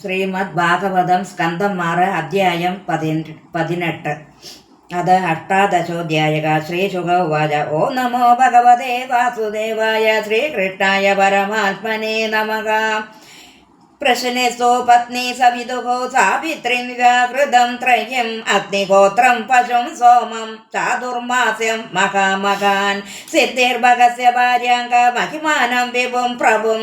ശ്രീമദ് ഭാഗവതം സ്കന്ധം 6 അധ്യായം 18 അത് അഷ്ടാദശോധ്യായക. ശ്രീശുക ഉവാച. ഓം നമോ ഭഗവതേ വാസുദേവായ ശ്രീകൃഷ്ണായ പരമാത്മനേ നമഃ. പ്രശ്നേസ്തോ പത്നി സവിതുഹോ സാവിത്രിം വ്യാഹൃതം ത്രയം അഗ്നിഹോത്രം പശും സോമം ചാതുർമാസ്യം മഹാമഹാൻ സിദ്ധിർഭഗസ്യ ഭാര്യാങ്ക മഹിമാനം വിഭും പ്രഭും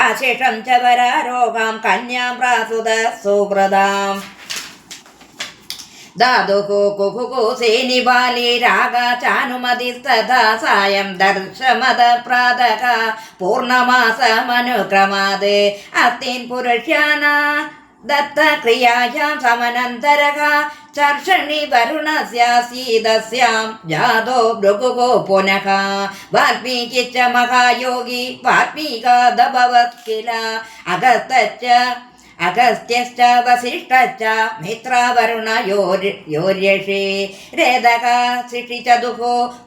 ആശിഷം ച വരാരോഹാം കന്യാം പ്രാസുത സുഹൃതാം. ദാതുഃ കുഹുകുസേനി ബാലി രാഗ ചാനുമതിസ്തഥാ സായം ദർശമദ പ്രാതക പൂർണ്ണമാസമനുക്രമാത് അസ്തിൻ പുരുഷ്യാന ദത്തക്രിയായാം സമനന്തരഃ ചർഷണി വരുണസ്യാസീതസ്യാം ജാതോ ഭൃഗുഃ പുനഃ വാൽമീകിശ്ച മഹായോഗി വാൽമീകാദഭവത് കില അഗസ്ത്യശ്ച വസിഷ്ഠശ്ച മിത്രാവരുണയോര്യഷി രേദക ശിഷിചതുഃ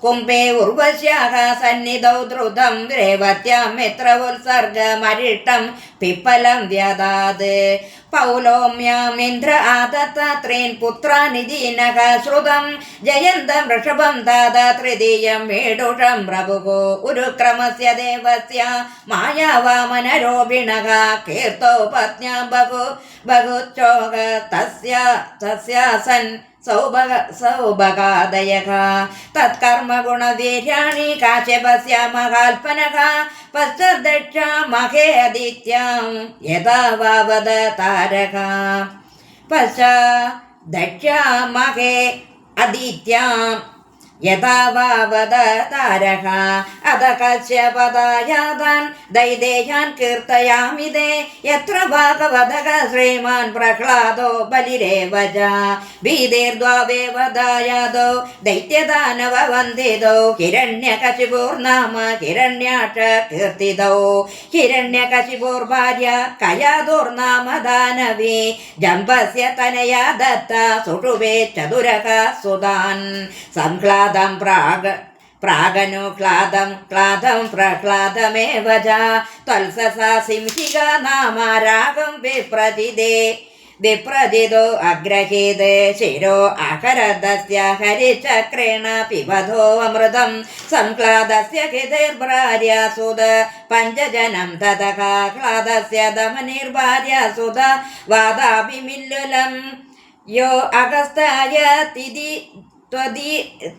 കുംഭേ ഉർവശ്യാഃ സന്നിധൗ ദ്രുതം രേവത്യാം മിത്രോത്സർഗമരിഷ്ടം പിപ്പലം വ്യദാത് പൗലോമ്യാമിന്ദ്ര ആദത്ത ത്രീൻ പുത്രാനി ദീനഃ ശ്രുതം ജയന്തം വൃഷഭം ദാത തൃതീയം മേടുഷം പ്രഭുഃ ഉരുക്രമസ്യ ദേവസ്യ മായാവാമനരോപിണഃ കീർത്തോ പത്ന്യാം ബഹുചോക തസ്യാസൻ സൗഭഗാദയഃ തത്കർമ്മ ഗുണവീര്യാണി കാശ്യപസ്യ മഹാൽപനഃ പശ്ചദക്ഷാ മഹേ അദിത്യാം യഥാ വാവദ താരക പശ്ചദക്ഷാ മഹേ അദിത്യാം യഥാ വാവദ താരക അത കശ്യപദായാതാൻ ദൈദേഹാൻ കീർത്തയാമിതേ യത്ര ഭാഗവതഃ ശ്രീമാൻ പ്രഹ്ലാദോ ബലിരേവ ച ഭീതിർദ്വാവേവദായാദോ ദൈത്യദാനവ വന്ദിതോ ഹിരണ്യകശിപുർനാമ ഹിരണ്യാക്ഷ കീർത്തിതോ ഹിരണ്യകശിപുർഭാര്യ കയാദുർനാമ ദാനവി ജംബസ്യ തനയാ ദത്ത സുഷുവേ ചതുരക സുതാൻ സംക്ലാദം പ്രാഗനുക്ലാദം ക്ലാദം പ്രഹ്ലാദമേവ ച ത്വൽസസാ സിംഹിക നാമാരാഗം വിപ്രജിതോ അഗ്രഹീത് ശിരോ അഹരദസ്യ ഹരിചക്രേണ പിബധോ അമൃതം സംക്ലാദസ്യ ഹിതൈർഭാര്യ സുത പഞ്ചജനം തതഃ ക്ലാദസ്യ ദമനിർഭാര്യ സുത വാദാഭിമില്ലുലം യോ അഗസ്തായ തിദി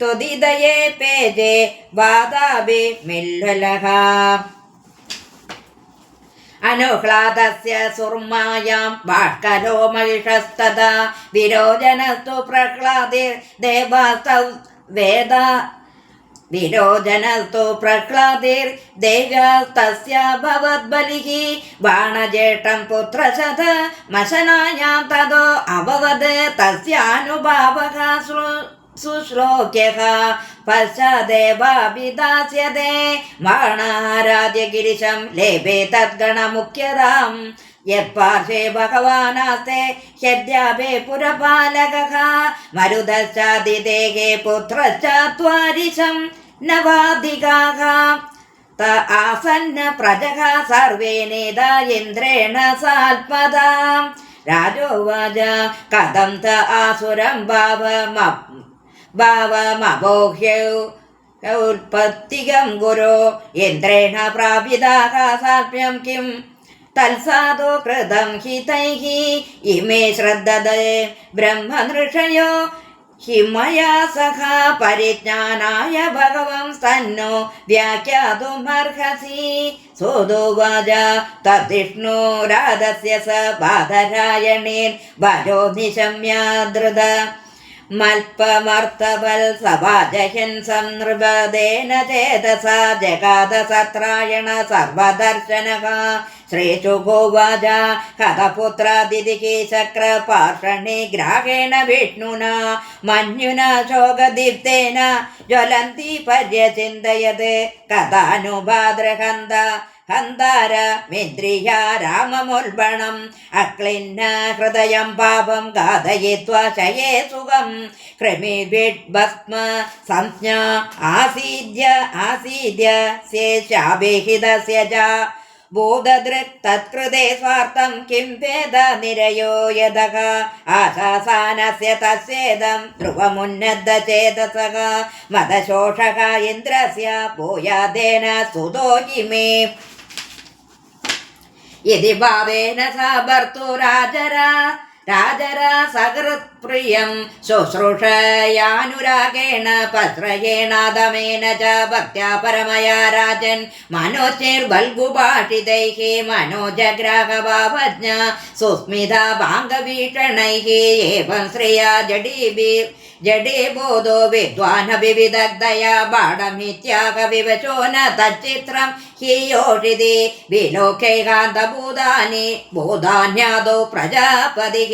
ത്വദിദയേ പേജേ വാദാഭി മില്ലുലഃ അനുഹ്ലാദസ്യ സുർമായാം ബാഷ്കലോ മഹിഷസ്തദാ വിരോചനസ്തു പ്രഹ്ലാദിർ ദേവാസ്തൗ വേദ വിരോചനസ്തു പ്രഹ്ലാദിർ ദേവ്യാസ്തസ്യ ഭവദ്ബലിഃ ബാണജ്യേഷ്ഠം പുത്രശത മശനായാം തതോ അഭവത് തസ്യാനുഭാവഃ സുശ്ലോക്യഃ പശ്ചാദേവാഭിദാസ്യതേ ബാണാരാധ്യ ഗിരിശം ലേഭേ തദ്ഗണമുഖ്യതാം യത്പാർശ്വേ ഭഗവാനാസ്തേ ഹ്യദ്യാഭേ പുരപാലകഃ മരുതശ്ചാദിദേഹേ പുത്രശ്ചാത്വാരിശം നവാധികാഃ ത ആസന്ന പ്രജഃ സർവേ നേതാ ഇന്ദ്രേണ സാൽപദാം രാജോവാച കഥം ത ആസുരം ഭാവമബോഹ്യോൽപത്തികം ഗുരോ ഇന്ദ്രേണ പ്രാപിതാഃ സാൽപ്യം കിം തൽസാധോ കൃതം ഹിതൈഃ ഇമേ ശ്രദ്ധദേ ബ്രഹ്മനൃഷയോ ഹിമയാ സഖ പരിജ്ഞാനായ ഭഗവം സന്നോ വ്യാഖ്യാതുമർഹസി സോദോവാച തദ്വിഷ്ണുരാധസ്യ സ ബാധരായണേൻ ഭജോ നിശമ്യാദൃത മൽപമർത്തവൽ സവാജഹൻ സംനൃപദേന ചേതസാ ജഗാദ സത്രായണ സർവദർശനഃ ശ്രീശുകോവാച ഹതപുത്രാദിതിഃ ചക്രപാർഷണേ ഗ്രാഹേണ വിഷ്ണുനാ മഞ്ഞുന ശോകദീപ്തേന ജ്വലന്തി പര്യചിന്തയത് കഥാനുഭാദ്രഹന്ത ഹന്താര മിന്ദ്രിയ രാമമുൽബണം അക്ലിന്ന ഹൃദയം പാപം ഘാതയിത്വാ ശയേ സുഖം ക്രമിഭിദ്ഭസ്മ സംജ്ഞ ആസീദ്യ ശേഷാഭിഹിതസ്യ ച ഭൂതദൃക് തത്കൃതേ സ്വാർത്ഥം കിം ഭേദ നിരയോ യതഃ ആശാസാനസ്യ തസ്യേദം ധ്രുവമുന്നതചേതസഃ മദശോഷഃ ഇന്ദ്രസ്യ ഭൂയാദേന സുതോ ഹിമേ യദി ഭാവേന സാ രാജരാസകൃത്പ്രിയം ശുശ്രൂഷയാനുരാഗേണ പശ്രയേണാദമേന ച ഭക്ത്യാ പരമയാ രാജൻ മനോചൈർബൽഗുഭാഷിതൈഃ മനോജഗ്രാഹഭാവജ്ഞ സുസ്മിത ഭാംഗഭീഷണൈഃ ഏവം ശ്രേയാ ജഡേ ബോധോ വിദ്വാനഭിവിദഗ്ധയാ ബാഡമിത്യാഗ വിവശോ ന തച്ചിത്രം ഹിയോഷിതി വിലോകൈകാന്തഭൂതാനി ഭൂതാന്യാദോ പ്രജാപതിഃ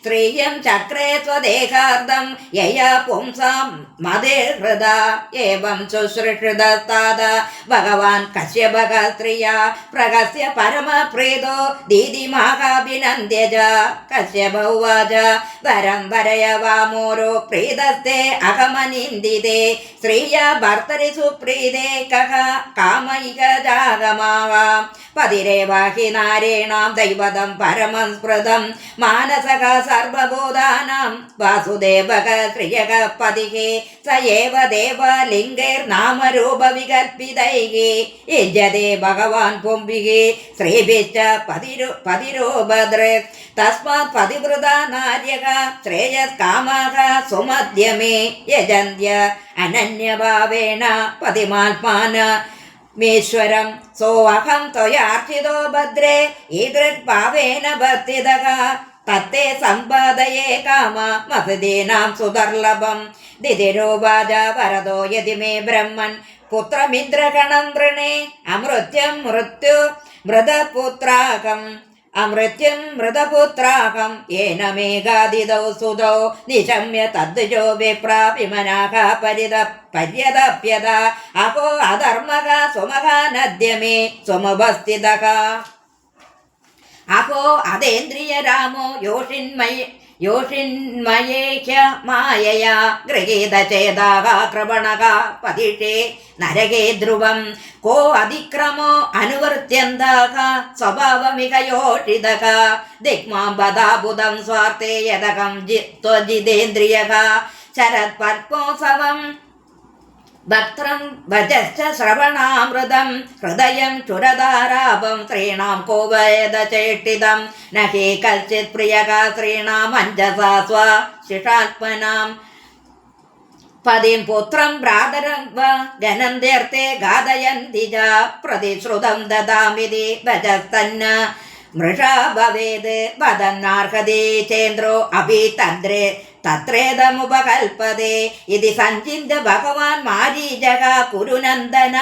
ശ്രീയം ചക്രേ സ്വദേഹാർദ്ധം യയാ പുംസാം മദേഹൃദ ഏവം ശുശ്രൂഷിതസ്താദ ഭഗവാൻ കശ്യപക സ്ത്രീയാ പ്രകസ്യ പരമപ്രീതോ ദീദിമാകാഭിനന്ദ്യ ച കശ്യപ ഉവാച വരം വരയ വാമോരോ പ്രീതസ്തേ അഹമനിന്ദിതേ ശ്രീയാ ഭർത്തരി സുപ്രീതേ കഹ കാമൈക ജാഗമാവാം പതിരേവാഹി നാരേണാം ദൈവതം പരമം സ്മൃതം മാനസക സർവബോധാനാം വാസുദേവക ശ്രിയക പതിഃ സ ഏവ ദേവലിംഗൈർനാമരൂപവികൽപ്പിതൈഃ യുജ്യതേ ഭഗവാൻ പുംഭിഃ ശ്രീഭിശ്ച പതിരോപദൃക് തസ്മാത് പതിവൃത നാര്യക ശ്രേയസ്കാമാഃ സുമധ്യമേ യജന്ത്യ അനന്യഭാവേന പതിമാത്മാന മീശ്വരം സോഹം ത്വയാർച്ചിതോ ഭദ്രേ ഈദൃക്ഭാവേന ഭർത്തിതഃ തത്തേ സമ്പാദയേ കാമ മഹദീനാം സുദർലഭം ദിതിരോവാച വരദോ യതി മേ ബ്രഹ്മൻ പുത്രമിന്ദ്രഗണം വൃണേ അമൃത്യം മൃതപുത്രാഹം യേന മേഘാദിതൗ സുതൗ നിശമ്യ തദ്ജോ വിപ്രാപിമനാഹ പര്യതപ്യത അഹോ അധർമ്മക സുമഹാനദ്യമേ സുമുപസ്ഥിതഃ അഹോ അതേന്ദ്രിയ രാമോ യോഷിന്മയേഹ്യ മായയാ ഗൃഹീതചേതാഃ കൃപണക പതിഷേ നരകേ ധ്രുവം കോ അതിക്രമോ അനുവർത്യന്താഃ സ്വഭാവമിക യോഷിതഃ ദിക്മാം ബദാബുധം സ്വാർത്ഥേ യദകം ത്വജിതേന്ദ്രിയഃ ശരത്പത്മോത്സവം ഭക്ത്രം ഭജശ്ച ശ്രവണാമൃതം ഹൃദയം ചുരധാരാപം സ്ത്രീണാം കോ വേദ ചേഷ്ടിതം ന ഹി കൽചിത് പ്രിയക സ്ത്രീണാം അഞ്ജസാ സ്വശിഷാത്മനാം പതിം പുത്രം ഭ്രാതരം ഗനന്ത്യർത്ഥേ ഘാതയന്തി ച പ്രതിശ്രുതം ദദാമിതി ഭജസ്തന്ന മൃഷാ ഭവേത് വദന്നാർഹതി ചേന്ദ്രോ അഭി തത്രേദമുപകൽപ്പതേ ഇതി സഞ്ചിന്യ ഭഗവാൻ മാരീചക കുരുനന്ദന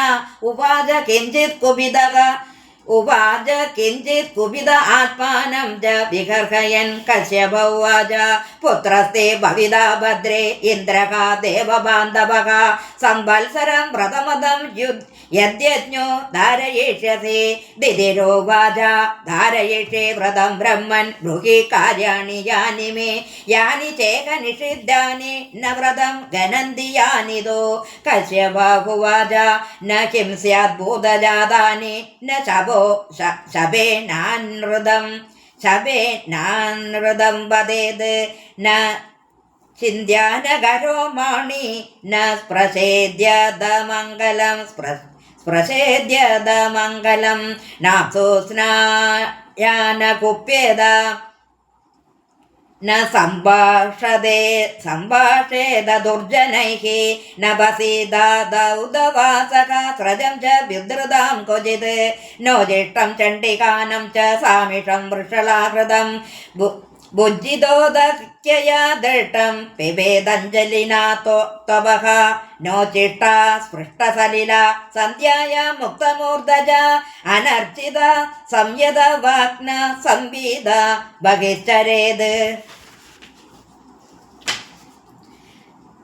ഉവാച കിഞ്ചിത് കുപിത ആത്മാനം ച വിഗർഹയൻ കശ്യപ ഉവാച പുത്രസ്തേ ഭവിതാ ഭദ്രേ ഇന്ദ്രക ദേവബാന്ധവഃ സംവത്സരം വ്രതമദം യദ്യജ്ഞോ ധാരയിഷ്യസി ദിതിരോവാച ധാരയിഷ്യേ വ്രതം ബ്രഹ്മൻ ബ്രൂഹി കാര്യാണി യാനി മേ യാനി ചേക നിഷിദ്ധാനി ന വ്രതം ഗനന്തി യാനിതോ കശ്യപ ഉവാച ന കിം സ്യാത് ഭൂതജാതാനി ന ശബേനാനൃതം വദേത് ന ചിന്ധ്യാനഗരോ മാണി ന സ്പൃശേദ്യതമംഗലം നാപ്സോസ്നായാന കുപ്യേത ന സംഭാഷേത ദുർജനൈഃ ന വസീദാദൗദവാസക സ്രജം ച വിദ്രുതാം ക്വചിത് നോജിഷ്ടം ചണ്ഡികാനം ച സാമിഷം വൃഷളാഹൃതം ഭുജിതോദക്യയാ ദൃഷ്ടം പിബേദഞ്ജലിനാ ത്വവഃ നോചിഷ്ട സ്പൃഷ്ടസലില സന്ധ്യായ മുക്തമൂർധജ അനർച്ചിത സംയത വാഗ്ന സംവീത ബഹിശ്ചരേത്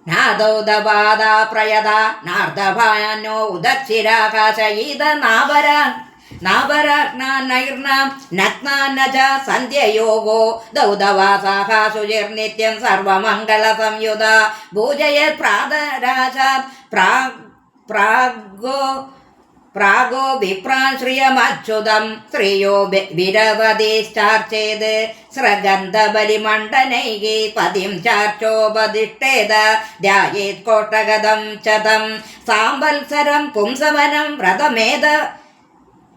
നാദോദപാദ പ്രയത നാർദഭാനോ ഉദക്ഷിരാകാശയീത നാഭരാഗ്നാനൈർനാം നഗ്നാനജ സന്ധ്യയോഗോ ദൗദവാസാഹ ശുചിർനിത്യം സർവമംഗള സംയുത ഭൂജയത് പ്രാതരാജാത് പ്രാഗോ പ്രാഗോ വിപ്രാശ്രിയമച്യുതം ശ്രിയോ വിരവതിശ്ചാർച്ചേത് സ്രഗന്ധബലിമണ്ഡനൈകി പതിം ചാർച്ചോപദിഷ്ടേത ധ്യായേത് കോട്ടഗതം ചതം സാംവത്സരം പുംസവനം വ്രതമേത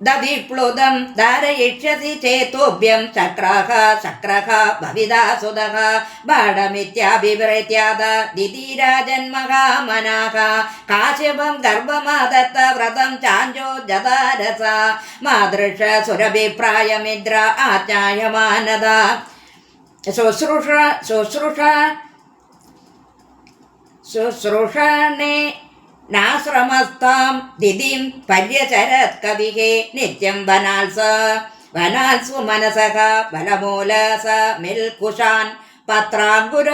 ദവിപ്ലുതം ധാരയിഷ്യസി ചേതോഭ്യം ചക്രഃ ചക്രഃ ഭവിതാ സുതഃ ബാഡമിത്യാഭിപ്രേത്യാദ ദിതിരാജന്മഹാമനാഃ കാശ്യപം ഗർഭമാദത്ത വ്രതം ചാഞ്ചോ ജതാരസ മാതൃഷ സുരഭിപ്രായമിദ്ര ആജ്ഞായമാനത ശുശ്രൂഷണേ നാശ്രമസ്താം ദിതിം പര്യചരത് കവിഹേ നിത്യം വനാൽസു മനസഃ ബലമൂലസ മിൽകുശാൻ പത്രാങ്കുര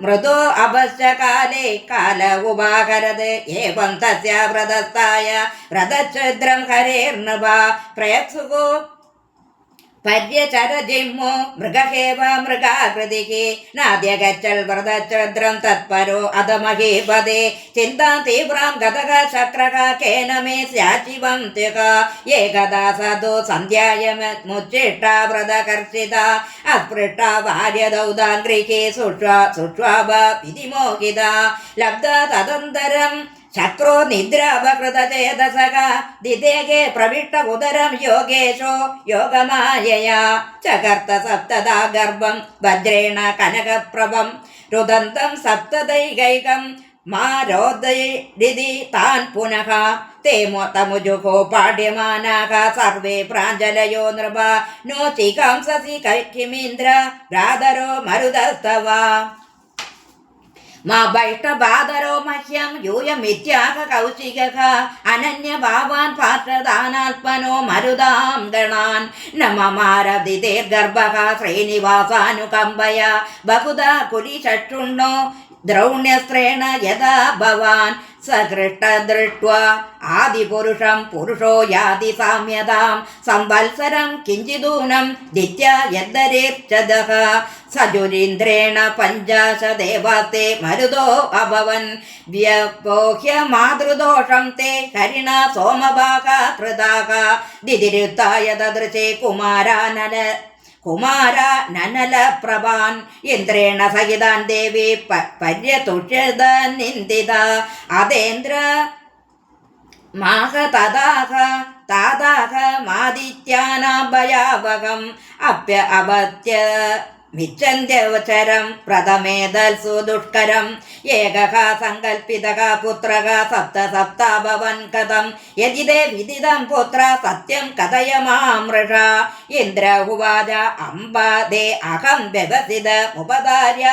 മൃദോ അപശ്യ കാലേ കാല ഉപാകരത് ഏവം തസ്യ വ്രതസ്ഥായ വ്രതഛിദ്രം ഹരേർനൃപ പ്രയത്സുകോ പര്യചരജിമ്മോ മൃഗഹേവ മൃഗാകൃതിഃ നാദ്യഗച്ഛൽ വ്രതഛദ്രം തത്പരോ അധമഹീപദേ ചിന്താ തീവ്രാം ഗതഃ ചക്രഃ കേന മേ സ്യാചിവം ത്യക ഏകദാ സദോ സന്ധ്യായമുച്ഛിഷ്ടാ വ്രതകർഷിതാ അസ്പൃഷ്ടാ ഭാര്യദൗദാംഗ്രിഃ സുഷ്വാഭ വിധിമോഹിതാ ലബ്ധ തദന്തരം ശക്രോ നിദ്രാപകൃതചേതസഃ ദിദേഹേ പ്രവിഷ്ട ഉദരം യോഗേശോ യോഗമായയാ ചകർത്ത സപ്തദാ ഗർഭം വജ്രേണ കനകപ്രഭം രുദന്തം സപ്തദൈകൈകം മാരോദയിതി താൻ പുനഃ തേ തമുജുഹോ പാഡ്യമാനാഃ സർവേ പ്രാഞ്ജലയോ നൃപ നോ ചികാംസസി കിമീന്ദ്ര ഭ്രാതരോ മരുതസ്തവ മാ ബൈഷ്ടബാധരോ മഹ്യം യൂയമിത്യാഹ കൗശികഃ അനന്യഭാവാൻ പാർഷദാനാത്മനോ മരുതാം ഗണാൻ നമമാരദിതേർഗർഭഃ ശ്രീനിവാസാനുകമ്പയ ബഹുധാ കുലിചക്ഷുണ്ണോ ദ്രൗണ്യസ്ത്രേണ യഥാ ഭവാൻ സകൃഷ്ടദൃഷ്ട്വാ ആദിപുരുഷം പുരുഷോ യാതി സാമ്യതാം സംവത്സരം കിഞ്ചിദൂനം ദിത്യാ യദ്ദരേർച്ചദഃ സജുരീന്ദ്രേണ പഞ്ചാശദേവാസ്തേ മരുതോ അഭവൻ വ്യപോഹ്യ മാതൃദോഷം തേ ഹരിണ സോമഭാഗ കൃതാഃ ദിതിരുത്തായ തദൃശേ കുമാര നനല പ്രഭാൻ ഇന്ദ്രേണ സഹിതാൻ ദേവി പര്യതുഷ്യത നിന്ദിത അതേന്ദ്ര മാഹ താതാഹ മാദിത്യാനാം ഭയാവഹം അഭത്യ മിച്ഛന്ത്യവചരം പ്രഥമേതൽസു ദുഷ്കരം ഏകഃ സങ്കൽപ്പിതഃ പുത്രഃ സപ്താഭവൻ കഥം യജിതേ വിദിതം പുത്ര സത്യം കഥയ മാം വൃഷ ഇന്ദ്ര ഉവാച അംബാദേ അഹം വ്യവസിതമുപധാര്യ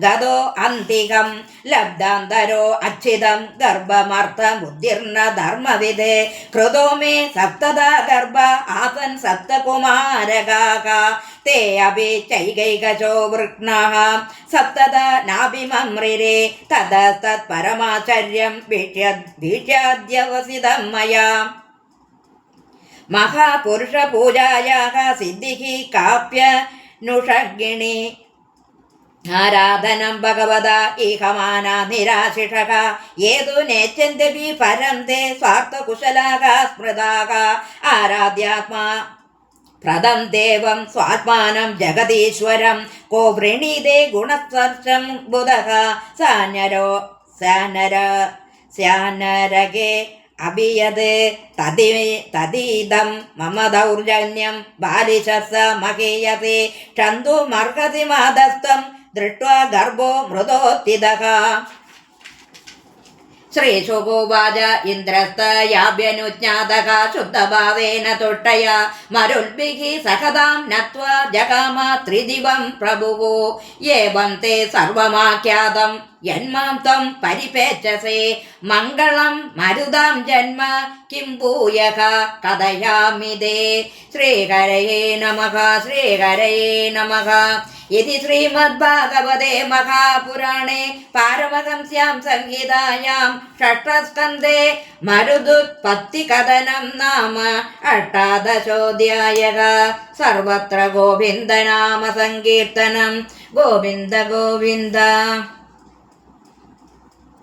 ഗതോ അന്തികം ലബ്ധാന്തരോ അച്ഛിതം ഗർഭമർത്ഥമുദ്ദീർണ ധർമ്മവിദേ കൃതോ മേ സപ്തദാ ഗർഭ ആസൻ സപ്തകുമാരകാഃ തേ അഭി ചൈകൈകശോ വൃക്ണഃ സപ്തദ നാഭിമമ്രിരേ തതസ്തത് പരമാചര്യം വീക്ഷ്യാദ്യവസിതം മയാ മഹാപുരുഷപൂജായാഃ സിദ്ധിഃ കാപ്യനുഷഗ്ഗിണി ആരാധനം ഭഗവതാ ഈഹമാന നിരാശിഷഃ യേതു നേച്ഛന്തി പരം തേ സ്വാർത്ഥകുശലാഃ സ്മൃതാഃ ആരാധ്യാത്മാ പ്രദം ദേവം സ്വാത്മാനം ജഗദീശ്വരം കോ വൃണീതേ ഗുണസ്പർശം ബുധഃ സ്യാനരകേ അഭിയത് തദീദം മമ ദൗർജന്യം ബാലിശസ്സ മഹീയസി ക്ഷന്തുമർഹസി മാദസ്തം ദൃഷ്ട്വാ ഗർഭോ മൃദോത്തിതഃ ശ്രീശുഭോവാച ഇന്ദ്രസ്തയാഭ്യനുജ്ഞാതഃ ശുദ്ധഭാവേന തുഷ്ടയ മരുൽഭിഃ സഹതാം നത്വാ ജഗാമ ത്രിദിവം പ്രഭുഃ ഏവം തേ സർവമാഖ്യാതം യന്മാം ത്വം പരിപേച്ഛസേ മംഗളം മരുതാം ജന്മ കിം ഭൂയഃ കഥയാമി തേ ശ്രീഹരയേ നമഃ ശ്രീഹരയേ നമഃ ഇതി ശ്രീമദ്ഭാഗവതേ മഹാപുരാണേ പാരമഹംസ്യാം സംഹിതായാം ഷഷ്ഠസ്കന്ധേ മരുതുത്പത്തികഥനം നാമ അഷ്ടാദശോऽധ്യായഃ സർവത്ര ഗോവിന്ദനാമ സങ്കീർത്തനം ഗോവിന്ദ ഗോവിന്ദ.